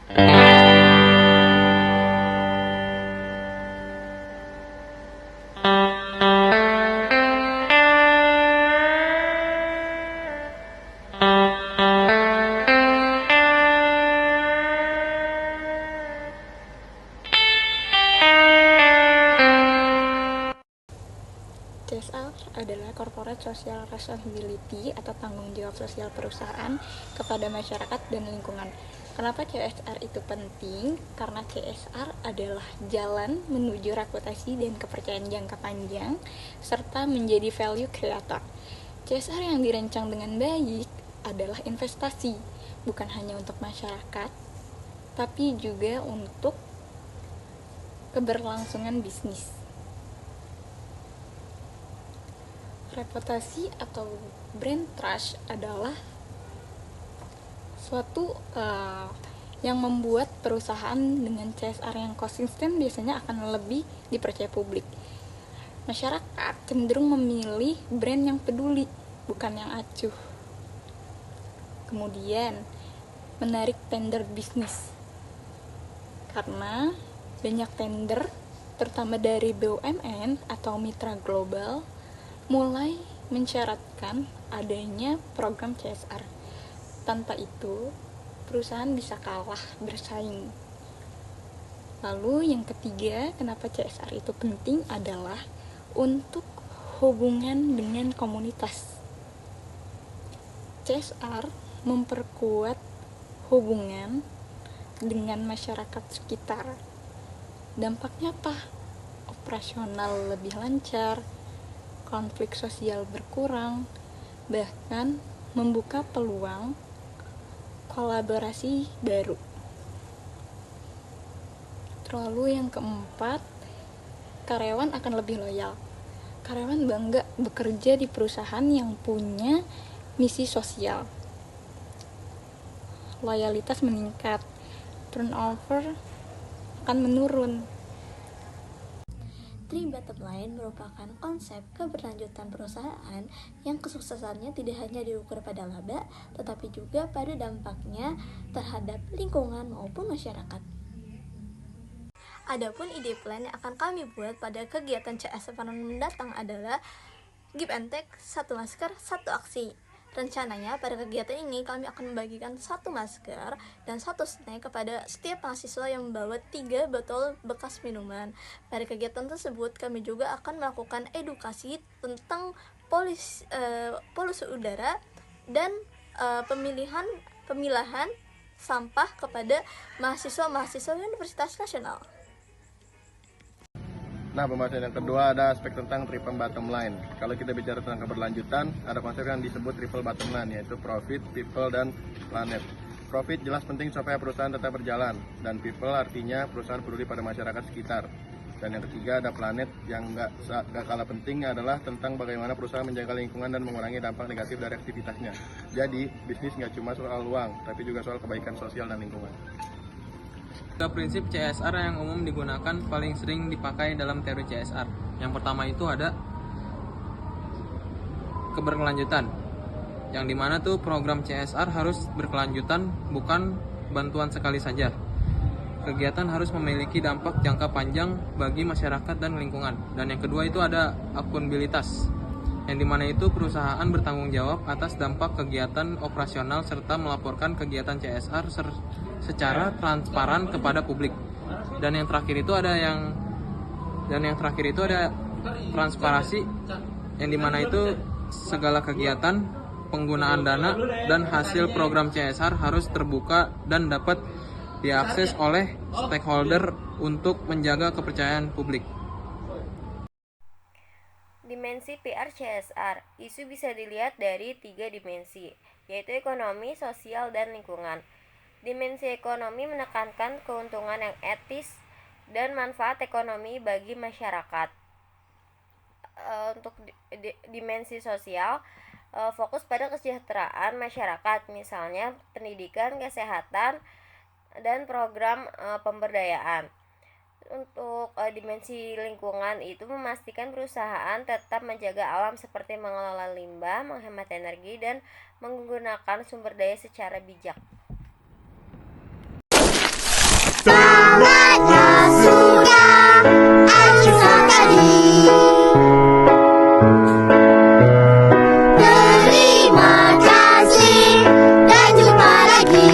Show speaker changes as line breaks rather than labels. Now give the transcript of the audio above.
CSR adalah Corporate Social Responsibility atau tanggung jawab sosial perusahaan kepada masyarakat dan lingkungan. Kenapa CSR itu penting? Karena CSR adalah jalan menuju reputasi dan kepercayaan jangka panjang serta menjadi value creator. CSR yang dirancang dengan baik adalah investasi, bukan hanya untuk masyarakat, tapi juga untuk keberlangsungan bisnis. Reputasi atau brand trust adalah suatu yang membuat perusahaan dengan CSR yang konsisten biasanya akan lebih dipercaya publik. Masyarakat cenderung memilih brand yang peduli, bukan yang acuh. Kemudian, menarik tender bisnis. Karena banyak tender, terutama dari BUMN atau mitra global, mulai mensyaratkan adanya program CSR. Tanpa itu, perusahaan bisa kalah bersaing. Lalu yang ketiga, kenapa CSR itu penting adalah untuk hubungan dengan komunitas. CSR memperkuat hubungan dengan masyarakat sekitar. Dampaknya apa? Operasional lebih lancar, konflik sosial berkurang, bahkan membuka peluang kolaborasi baru. Lalu yang keempat, karyawan akan lebih loyal. Karyawan bangga bekerja di perusahaan yang punya misi sosial. Loyalitas meningkat, turnover akan menurun.
Three bottom line merupakan konsep keberlanjutan perusahaan yang kesuksesannya tidak hanya diukur pada laba, tetapi juga pada dampaknya terhadap lingkungan maupun masyarakat. Adapun ide plan yang akan kami buat pada kegiatan CSR mendatang adalah give and take, 1 masker, 1 aksi. Rencananya pada kegiatan ini kami akan membagikan 1 masker dan 1 snack kepada setiap mahasiswa yang membawa 3 botol bekas minuman. Pada kegiatan tersebut kami juga akan melakukan edukasi tentang polusi udara dan pemilahan sampah kepada mahasiswa Universitas Nasional.
Nah, pembahasan yang kedua ada aspek tentang triple bottom line. Kalau kita bicara tentang keberlanjutan, ada konsep yang disebut triple bottom line, yaitu profit, people, dan planet. Profit jelas penting supaya perusahaan tetap berjalan, dan people artinya perusahaan peduli pada masyarakat sekitar. Dan yang ketiga ada planet, yang gak kalah penting adalah tentang bagaimana perusahaan menjaga lingkungan dan mengurangi dampak negatif dari aktivitasnya. Jadi, bisnis nggak cuma soal uang, tapi juga soal kebaikan sosial dan lingkungan.
Prinsip CSR yang umum digunakan paling sering dipakai dalam teori CSR. Yang pertama itu ada keberkelanjutan, yang dimana tuh program CSR harus berkelanjutan, bukan bantuan sekali saja. Kegiatan harus memiliki dampak jangka panjang bagi masyarakat dan lingkungan. Dan yang kedua itu ada akuntabilitas, yang dimana itu perusahaan bertanggung jawab atas dampak kegiatan operasional serta melaporkan kegiatan CSR secara transparan kepada publik. Dan yang terakhir itu ada transparansi, yang dimana itu segala kegiatan, penggunaan dana, dan hasil program CSR harus terbuka dan dapat diakses oleh stakeholder untuk menjaga kepercayaan publik.
Dimensi PR CSR, isu bisa dilihat dari 3 dimensi, yaitu ekonomi, sosial, dan lingkungan. Dimensi ekonomi menekankan keuntungan yang etis dan manfaat ekonomi bagi masyarakat. Untuk dimensi sosial, fokus pada kesejahteraan masyarakat, misalnya pendidikan, kesehatan, dan program pemberdayaan. Untuk dimensi lingkungan itu memastikan perusahaan tetap menjaga alam seperti mengelola limbah, menghemat energi, dan menggunakan sumber daya secara bijak.
Semangatnya sudah akhir sekali. Terima kasih dan jumpa lagi.